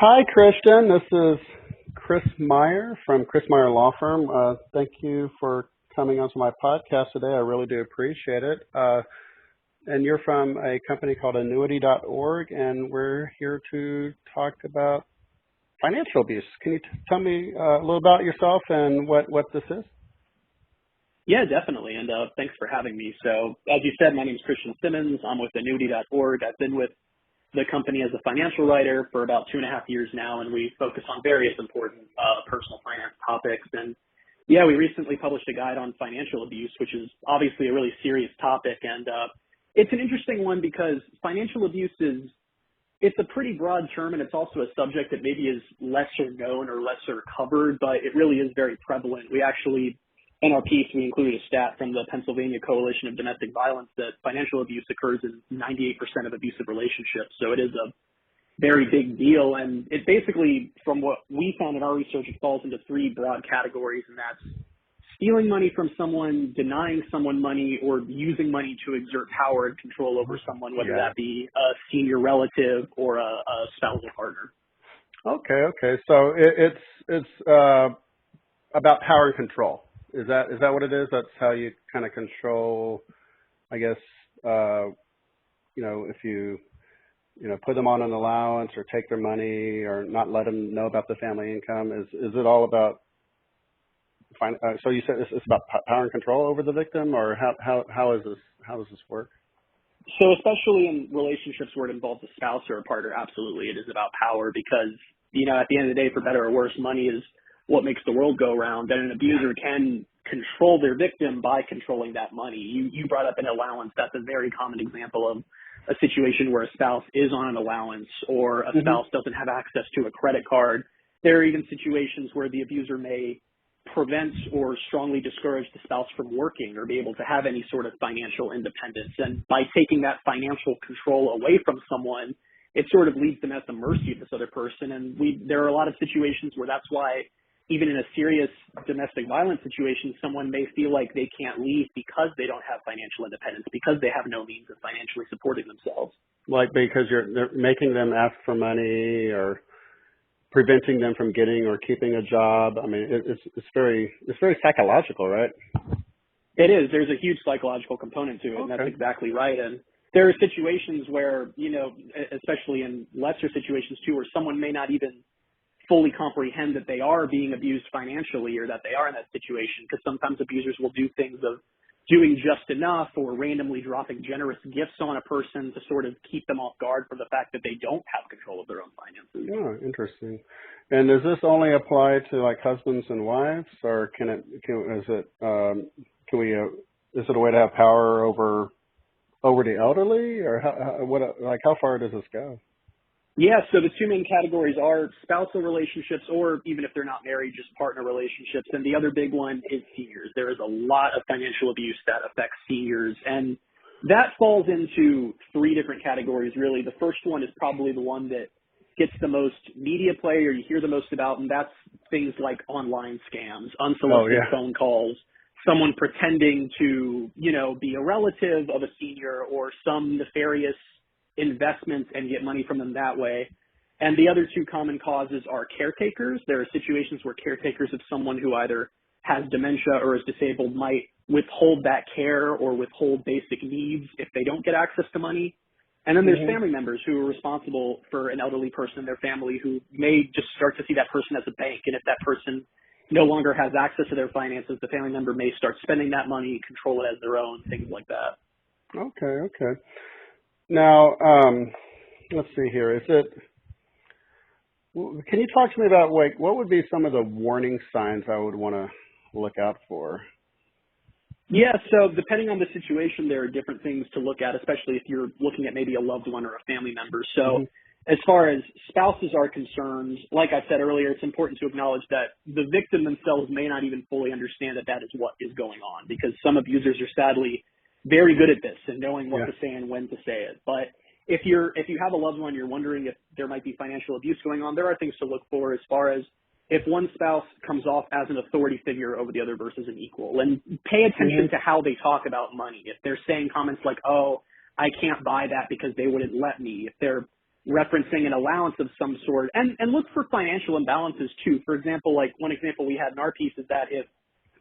Hi, Christian. This is Chris Meyer from Chris Meyer Law Firm. Thank you for coming onto my podcast today. I really do appreciate it. And you're from a company called annuity.org, and we're here to talk about financial abuse. Can you tell me a little about yourself and what this is? Yeah, definitely. And thanks for having me. So as you said, my name is Christian Simmons. I'm with annuity.org. I've been with the company as a financial writer for about 2.5 years now, and we focus on various important personal finance topics. And yeah, we recently published a guide on financial abuse, which is obviously a really serious topic. And it's an interesting one because financial abuse it's a pretty broad term, and it's also a subject that maybe is lesser known or lesser covered, but it really is very prevalent. We actually, in our piece, we included a stat from the Pennsylvania Coalition of Domestic Violence that financial abuse occurs in 98% of abusive relationships. So it is a very big deal. And it basically, from what we found in our research, it falls into 3 broad categories, and that's stealing money from someone, denying someone money, or using money to exert power and control over someone, whether that be a senior relative or a spousal partner. Okay. So it's about power and control. Is that what it is? That's how you kind of control, I guess, if you put them on an allowance or take their money or not let them know about the family income. Is it all about? So you said it's about power and control over the victim, or how does this work? So especially in relationships where it involves a spouse or a partner, absolutely, it is about power because, at the end of the day, for better or worse, money is what makes the world go round, and an abuser can control their victim by controlling that money. You brought up an allowance. That's a very common example of a situation where a spouse is on an allowance or a spouse doesn't have access to a credit card. There are even situations where the abuser may prevent or strongly discourage the spouse from working or be able to have any sort of financial independence. And by taking that financial control away from someone, it sort of leaves them at the mercy of this other person. And there are a lot of situations where that's why even in a serious domestic violence situation, someone may feel like they can't leave because they don't have financial independence, because they have no means of financially supporting themselves. Like because they're making them ask for money or preventing them from getting or keeping a job. I mean, it's very psychological, right? It is. There's a huge psychological component to it, and that's exactly right. And there are situations where, especially in lesser situations too, where someone may not even fully comprehend that they are being abused financially or that they are in that situation, because sometimes abusers will do things of doing just enough or randomly dropping generous gifts on a person to sort of keep them off guard for the fact that they don't have control of their own finances. Oh, interesting. And does this only apply to like husbands and wives, or is it a way to have power over the elderly, or how far does this go? Yeah, so the 2 main categories are spousal relationships, or even if they're not married, just partner relationships. And the other big one is seniors. There is a lot of financial abuse that affects seniors, and that falls into 3 different categories, really. The first one is probably the one that gets the most media play or you hear the most about, and that's things like online scams, unsolicited phone calls, someone pretending to, be a relative of a senior or some nefarious investments and get money from them that way. And the other 2 common causes are caretakers. There are situations where caretakers of someone who either has dementia or is disabled might withhold that care or withhold basic needs if they don't get access to money. And then there's family members who are responsible for an elderly person in their family who may just start to see that person as a bank. And if that person no longer has access to their finances, the family member may start spending that money, control it as their own, things like that. Okay. Now, let's see here. Can you talk to me about what would be some of the warning signs I would want to look out for? Yeah, so depending on the situation, there are different things to look at, especially if you're looking at maybe a loved one or a family member. So as far as spouses are concerned, like I said earlier, it's important to acknowledge that the victim themselves may not even fully understand that is what is going on, because some abusers are sadly very good at this and knowing what to say and when to say it. But if you have a loved one, you're wondering if there might be financial abuse going on, there are things to look for as far as if one spouse comes off as an authority figure over the other versus an equal. And pay attention to how they talk about money. If they're saying comments like, oh, I can't buy that because they wouldn't let me. If they're referencing an allowance of some sort, and look for financial imbalances too. For example, like one example we had in our piece is that if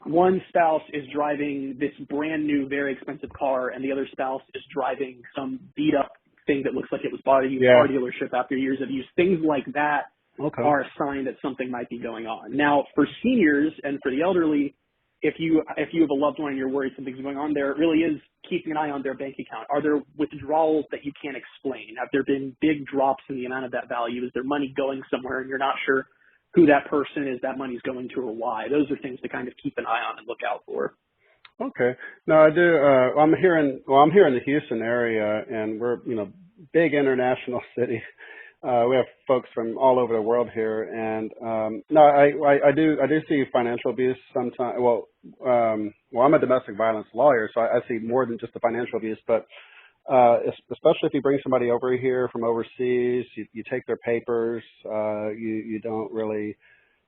one spouse is driving this brand new, very expensive car and the other spouse is driving some beat up thing that looks like it was bought at a used car dealership after years of use, things like that are a sign that something might be going on. Now, for seniors and for the elderly, if you have a loved one and you're worried something's going on there, it really is keeping an eye on their bank account. Are there withdrawals that you can't explain? Have there been big drops in the amount of that value? Is there money going somewhere and you're not sure who that person is that money's going to or why? Those are things to kind of keep an eye on and look out for. Okay. No, I do. I'm here in the Houston area, and we're, big international city. We have folks from all over the world here, and no, I do see financial abuse sometimes. Well, I'm a domestic violence lawyer, so I see more than just the financial abuse. But especially if you bring somebody over here from overseas, you take their papers. You don't really.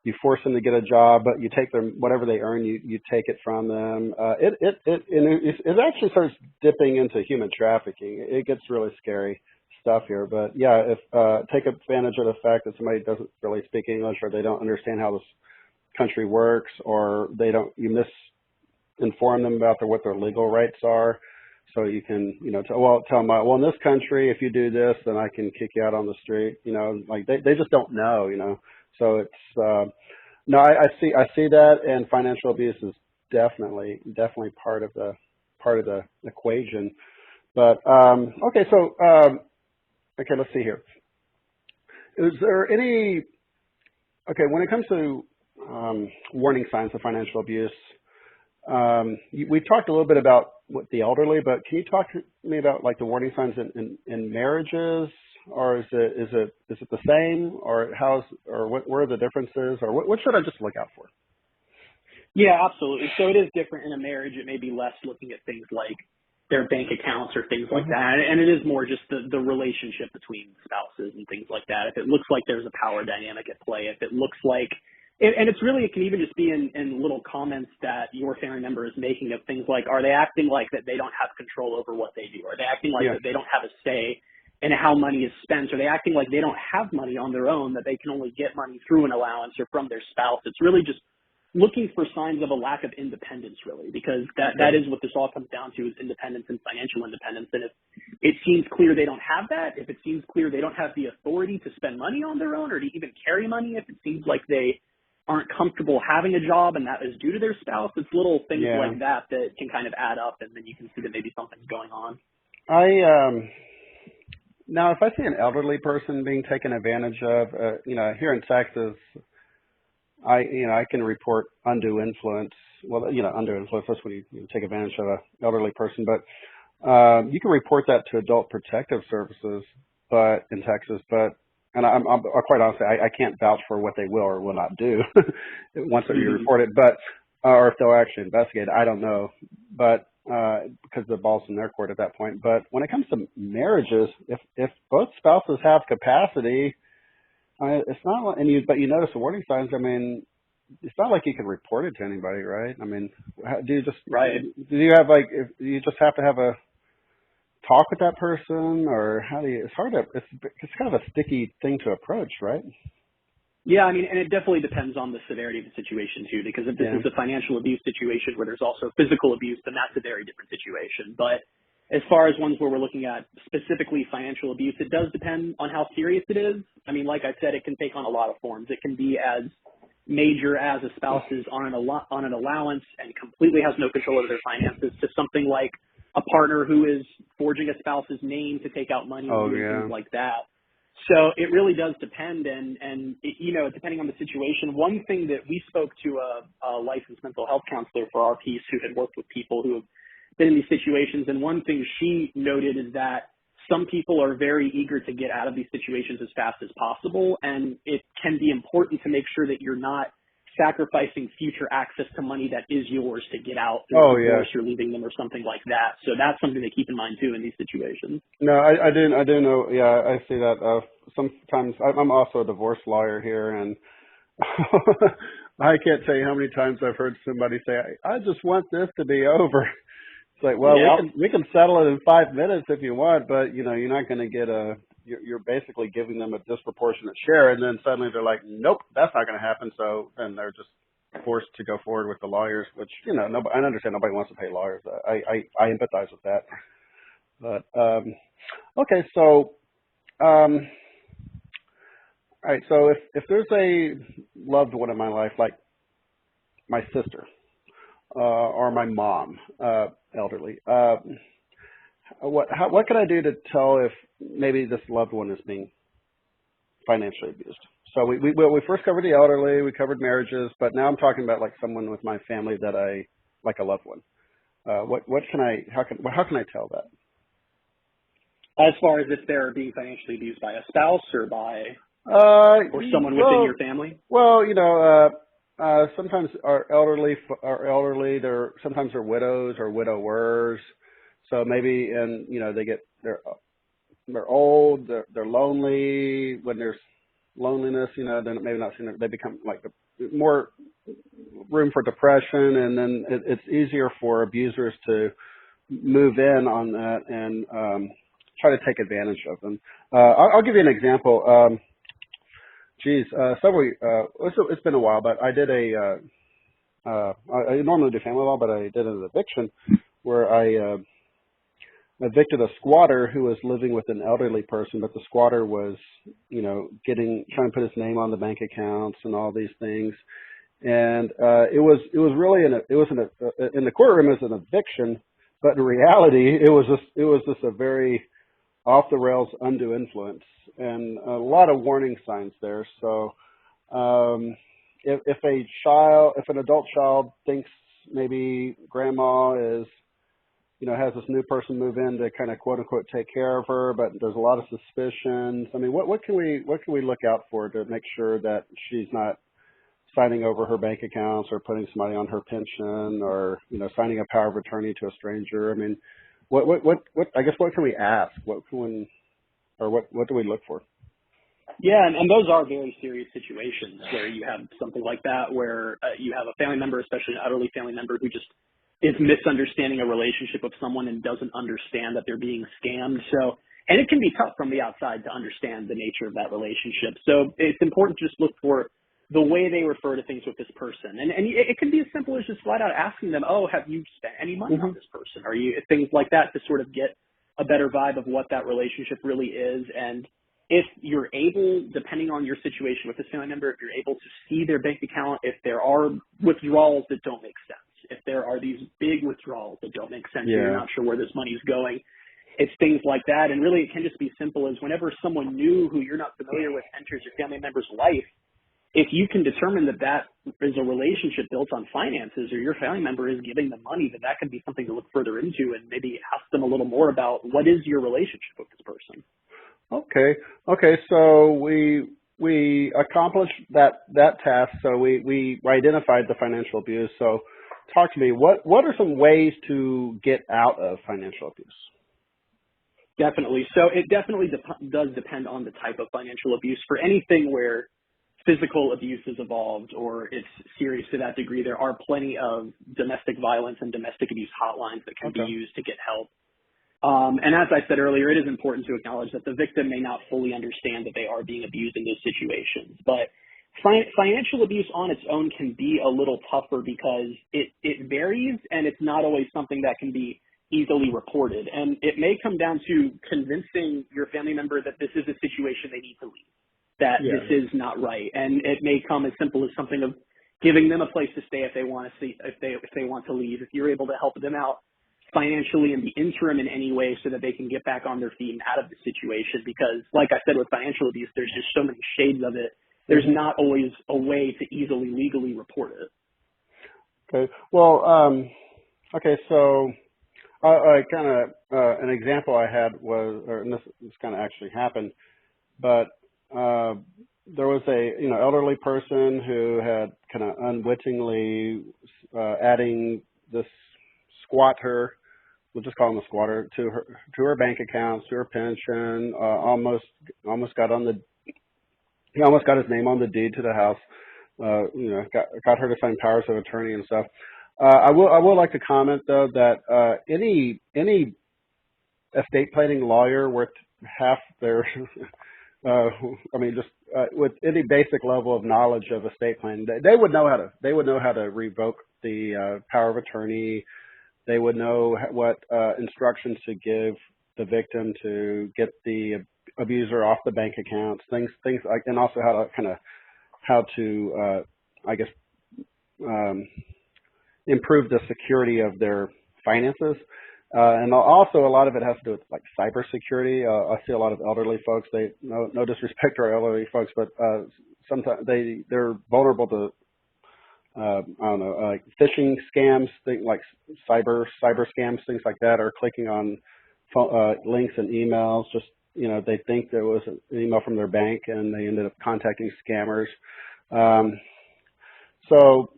You force them to get a job, but you take them whatever they earn. You take it from them. It actually starts dipping into human trafficking. It gets really scary stuff here. But yeah, if take advantage of the fact that somebody doesn't really speak English, or they don't understand how this country works, or you misinform them about what their legal rights are. So you can, tell them, well, in this country, if you do this, then I can kick you out on the street. Like they just don't know. So it's no, I see that, and financial abuse is definitely part of the equation. But okay, so let's see here. Is there any when it comes to warning signs of financial abuse? We talked a little bit about the elderly, but can you talk to me about like the warning signs in marriages? Or is it the same, or where are the differences, or what should I just look out for? Yeah, absolutely. So it is different in a marriage. It may be less looking at things like their bank accounts or things like that, and it is more just the relationship between spouses and things like that. If it looks like there's a power dynamic at play, if it looks like, and it can even just be in little comments that your family member is making of things like, are they acting like that they don't have control over what they do? Are they acting like that they don't have a say and how money is spent? Are they acting like they don't have money on their own, that they can only get money through an allowance or from their spouse? It's really just looking for signs of a lack of independence, really, because that is what this all comes down to, is independence and financial independence. And if it seems clear they don't have that, if it seems clear they don't have the authority to spend money on their own or to even carry money, if it seems like they aren't comfortable having a job and that is due to their spouse, it's little things like that can kind of add up, and then you can see that maybe something's going on. Now, if I see an elderly person being taken advantage of, here in Texas, I can report undue influence. Well, undue influence, that's when you take advantage of an elderly person. But you can report that to Adult Protective Services, in Texas. And I'm quite honestly, I can't vouch for what they will or will not do once you report it. But or if they'll actually investigate, I don't know. But because the ball's in their court at that point. But when it comes to marriages, if both spouses have capacity, it's not like, but you notice the warning signs. I mean, it's not like you can report it to anybody, right? I mean, do you just do you have if you just have to have a talk with that person, or how do you? It's hard to. It's kind of a sticky thing to approach, right? Yeah, I mean, and it definitely depends on the severity of the situation too, because if this is a financial abuse situation where there's also physical abuse, then that's a very different situation. But as far as ones where we're looking at specifically financial abuse, it does depend on how serious it is. I mean, like I said, it can take on a lot of forms. It can be as major as a spouse is on an allowance and completely has no control over their finances, to something like a partner who is forging a spouse's name to take out money and things like that. So it really does depend, and depending on the situation. One thing that we spoke to a licensed mental health counselor for our piece who had worked with people who have been in these situations, and one thing she noted is that some people are very eager to get out of these situations as fast as possible, and it can be important to make sure that you're not sacrificing future access to money that is yours to get out through divorce or leaving them or something like that. So that's something to keep in mind too in these situations. No, I do know. Yeah, I see that. Sometimes I'm also a divorce lawyer here, and I can't tell you how many times I've heard somebody say, "I just want this to be over." It's like, well, we can settle it in 5 minutes if you want, but you're not going to get a you're basically giving them a disproportionate share, and then suddenly they're like, nope, that's not going to happen. So then they're just forced to go forward with the lawyers, which, nobody, I understand nobody wants to pay lawyers. I empathize with that. But, okay, so, all right, so if there's a loved one in my life, like my sister, or my mom, elderly, what can I do to tell if maybe this loved one is being financially abused? So we first covered the elderly, we covered marriages, but now I'm talking about like someone with my family that like a loved one. How can I tell that? As far as if they're being financially abused by a spouse or or someone within your family? Well, sometimes our elderly, sometimes they're widows or widowers. So maybe, they're old, they're lonely. When there's loneliness, then maybe not seen, they become like more room for depression, and then it's easier for abusers to move in on that and try to take advantage of them. I'll give you an example. It's been a while, but I did I normally do family law, but I did an eviction where I evicted a squatter who was living with an elderly person, but the squatter was, trying to put his name on the bank accounts and all these things. And it was really in the courtroom as an eviction, but in reality it was just a very off the rails undue influence and a lot of warning signs there. So if an adult child thinks maybe grandma is has this new person move in to kind of quote unquote take care of her, but there's a lot of suspicions. I mean, what can we look out for to make sure that she's not signing over her bank accounts or putting somebody on her pension or, signing a power of attorney to a stranger? I mean, I guess what can we ask? What do we look for? Yeah, and those are very serious situations where you have something like that, where you have a family member, especially an elderly family member, who just is misunderstanding a relationship with someone and doesn't understand that they're being scammed. So, and it can be tough from the outside to understand the nature of that relationship. So it's important to just look for the way they refer to things with this person. And it can be as simple as just flat out asking them, oh, have you spent any money on this person? Are you, things like that, to sort of get a better vibe of what that relationship really is. And if you're able, depending on your situation with this family member, if you're able to see their bank account, if there are withdrawals that don't make sense, if there are these big withdrawals that don't make sense, you're not sure where this money is going, it's things like that. And really, it can just be simple as whenever someone new who you're not familiar with enters your family member's life, if you can determine that is a relationship built on finances, or your family member is giving them money, then that could be something to look further into and maybe ask them a little more about what is your relationship with this person. Okay. So we accomplished that task. So we identified the financial abuse. So talk to me. What are some ways to get out of financial abuse? Definitely. So it definitely does depend on the type of financial abuse. For anything where physical abuse is involved or it's serious to that degree, there are plenty of domestic violence and domestic abuse hotlines that can be used to get help. And as I said earlier, it is important to acknowledge that the victim may not fully understand that they are being abused in those situations. But financial abuse on its own can be a little tougher because it varies, and it's not always something that can be easily reported. And it may come down to convincing your family member that this is a situation they need to leave, that this is not right. And it may come as simple as something of giving them a place to stay if they want to leave. If you're able to help them out financially in the interim in any way so that they can get back on their feet and out of the situation. Because like I said, with financial abuse, there's just so many shades of it. There's not always a way to easily legally report it. Okay. Well, so an example I had was, and this kind of actually happened, but there was a elderly person who had kind of unwittingly adding this squatter, we'll just call him a squatter, to her bank accounts, to her pension. Almost got his name on the deed to the house. Got her to sign powers of attorney and stuff. I would like to comment though that any estate planning lawyer worth half their, I mean, just with any basic level of knowledge of estate planning, they would know how to revoke the power of attorney. They would know what instructions to give the victim to get the abuser off the bank accounts, things like, and also how to I guess improve the security of their finances. And also a lot of it has to do with like cybersecurity. I see a lot of elderly folks. No disrespect to our elderly folks, but sometimes they're vulnerable to I don't know, like phishing scams, things like cyber scams, things like that, or clicking on links and emails. Just they think there was an email from their bank, and they ended up contacting scammers. So,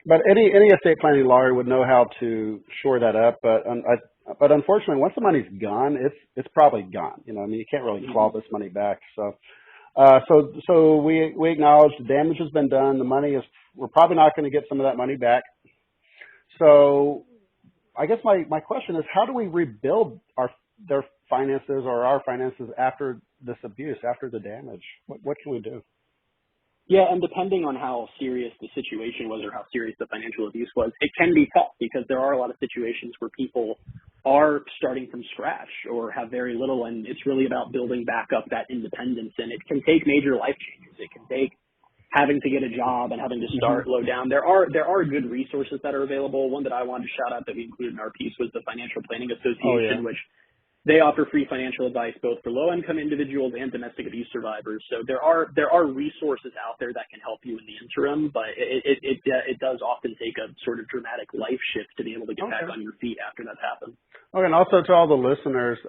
but any estate planning lawyer would know how to shore that up. But unfortunately, once the money's gone, it's probably gone. I mean, you can't really claw this money back. So. So we acknowledge the damage has been done. The money we're probably not going to get some of that money back. So I guess my question is, how do we rebuild their finances or our finances after this abuse, after the damage? What can we do? Yeah, and depending on how serious the situation was or how serious the financial abuse was, it can be tough because there are a lot of situations where people are starting from scratch or have very little, and it's really about building back up that independence. And it can take major life changes. It can take having to get a job and having to start low down. There are good resources that are available. One that I wanted to shout out that we included in our piece was the Financial Planning Association, which they offer free financial advice both for low-income individuals and domestic abuse survivors. So there are resources out there that can help you in the interim, but it does often take a sort of dramatic life shift to be able to get back on your feet after that's happened. Okay, and also to all the listeners,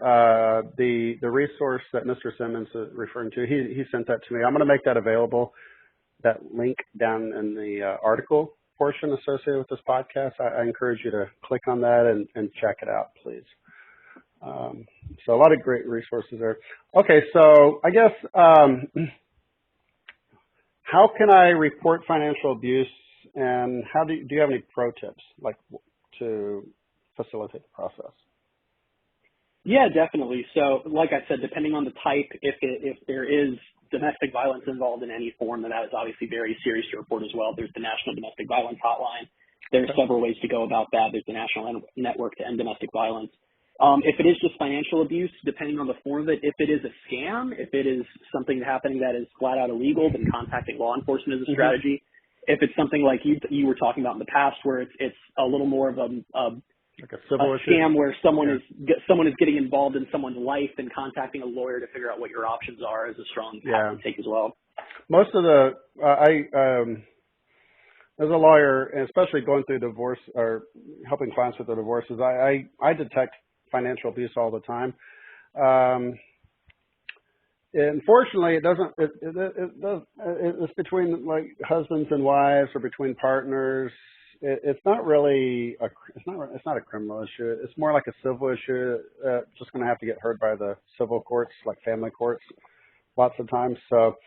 the resource that Mr. Simmons is referring to, he sent that to me. I'm going to make that available, that link down in the article portion associated with this podcast. I encourage you to click on that and check it out, please. So a lot of great resources there. Okay, so I guess how can I report financial abuse, and how do you have any pro tips like to facilitate the process? Yeah, definitely. So like I said, depending on the type, if there is domestic violence involved in any form, then that is obviously very serious to report as well. There's the National Domestic Violence Hotline. There's several ways to go about that. There's the National Network to End Domestic Violence. If it is just financial abuse, depending on the form of it, if it is a scam, if it is something happening that is flat out illegal, then contacting law enforcement is a strategy. If it's something like you were talking about in the past, where it's a little more of like a civil scam where someone is getting involved in someone's life, and contacting a lawyer to figure out what your options are is a strong path to take as well. Most of the as a lawyer, and especially going through divorce or helping clients with their divorces, I detect financial abuse all the time. Unfortunately, it's between like husbands and wives or between partners. It's not really it's not a criminal issue. It's more like a civil issue. Just going to have to get heard by the civil courts, like family courts, lots of times. So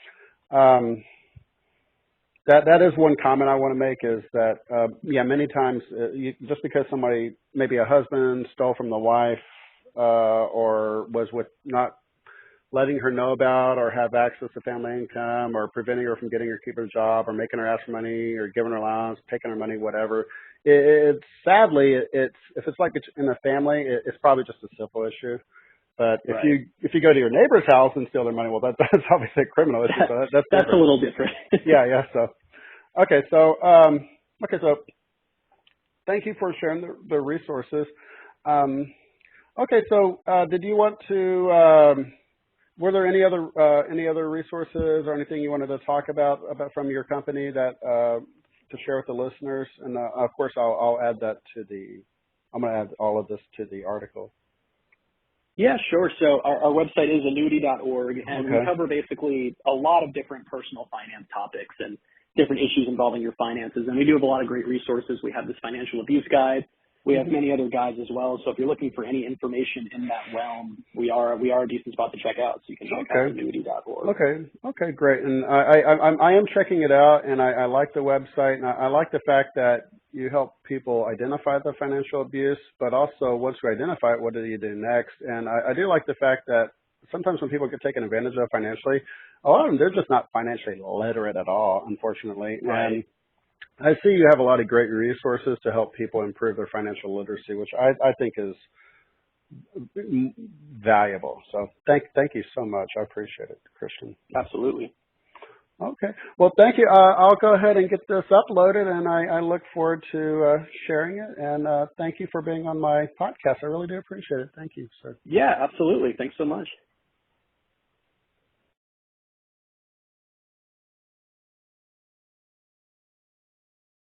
that is one comment I want to make, is that many times just because somebody, maybe a husband, stole from the wife or was with not letting her know about or have access to family income, or preventing her from getting her keep her job, or making her ask for money, or giving her allowance, taking her money, whatever. Sadly, if it's like it's in a family, it's probably just a civil issue. But if you go to your neighbor's house and steal their money, well, that's obviously a criminal issue. So that's a little different. yeah. So so thank you for sharing the resources. So did you want to? Were there any other resources or anything you wanted to talk about from your company that to share with the listeners? And of course, I'll add that I'm going to add all of this to the article. Yeah, sure. So our website is annuity.org, and we cover basically a lot of different personal finance topics and different issues involving your finances. And we do have a lot of great resources. We have this financial abuse guide. We have many other guides as well. So if you're looking for any information in that realm, we are a decent spot to check out. So you can check out annuity.org. Okay, great. And I am checking it out, and I like the website, and I like the fact that you help people identify the financial abuse, but also once you identify it, what do you do next? And I do like the fact that sometimes when people get taken advantage of financially, a lot of them, they're just not financially literate at all, unfortunately. Right. And I see you have a lot of great resources to help people improve their financial literacy, which I think is valuable. So thank you so much. I appreciate it, Christian. Absolutely. Okay. Well, thank you. I'll go ahead and get this uploaded, and I look forward to sharing it. And thank you for being on my podcast. I really do appreciate it. Thank you, sir. Yeah, absolutely. Thanks so much.